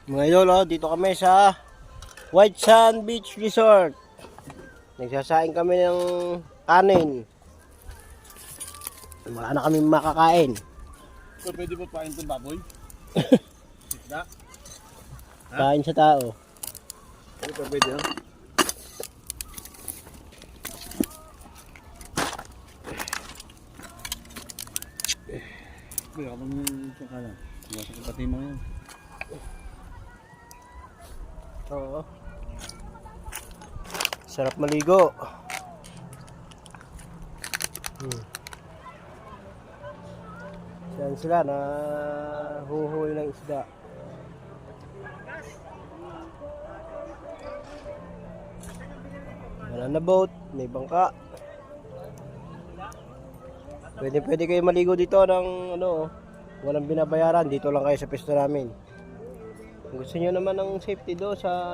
Mga idol, dito kami sa White Sand Beach Resort. Nagsasaing kami ng kanin. Wala na kami makakain. So, pwede ba pain itong baboy? Isda? Kain sa tao. Pwede ha? Pwede ka bang sakalan? Nasa kapatid mo yan. Oo. Sarap maligo. Saan sila na huhuli ng isda. Banana boat, may bangka. Pwede kayo maligo dito ng walang binabayaran. Dito lang kayo sa pwesto namin. Kung gusto nyo naman ng safety do sa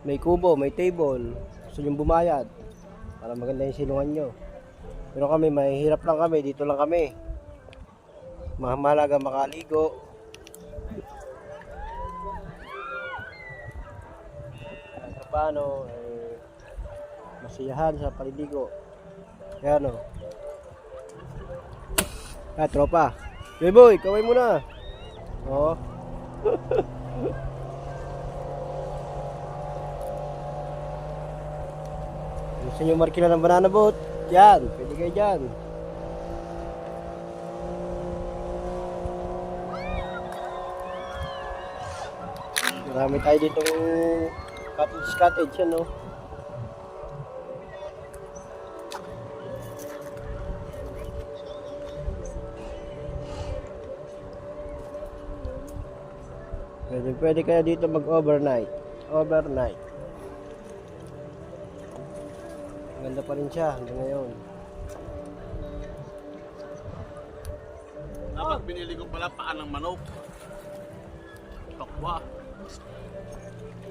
may kubo, may table, gusto nyo bumayad para maganda yung silungan nyo. Pero kami, mahihirap lang kami, dito lang kami. Mahalaga makaligo. Kahit paano, masiyahan sa paliligo. Kaya tropa. Hey boy, kaway muna. Oo. Gusto nyo markila ng banana boat? Yan, pwede kayo dyan. Marami tayo ditong cottage yan, no? Pwede kayo dito mag-overnight. Ganda pa rin siya hanggang ngayon. Dapat binili ko pala paan ng manok. Tokwa.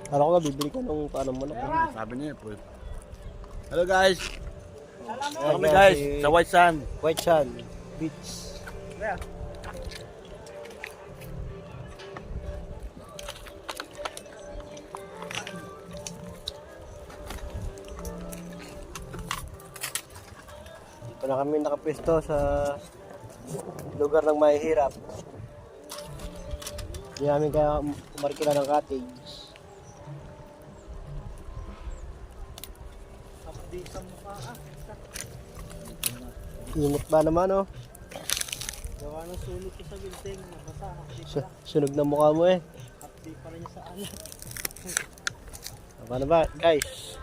Alam ko nga, bibili ka ng paano mo na. Sabi niya po. Hello guys. Kami guys sa White Sand. White Sand Beach. Dito na kami nakapwesto sa lugar ng mahihirap. Hindi namin kaya umarkila ng cottage. Init ba naman, oh? Gawa ng sulit ko sa building, nabasa. Sunog na mukha mo eh. Update pa rin sa alat. Paano ba, guys?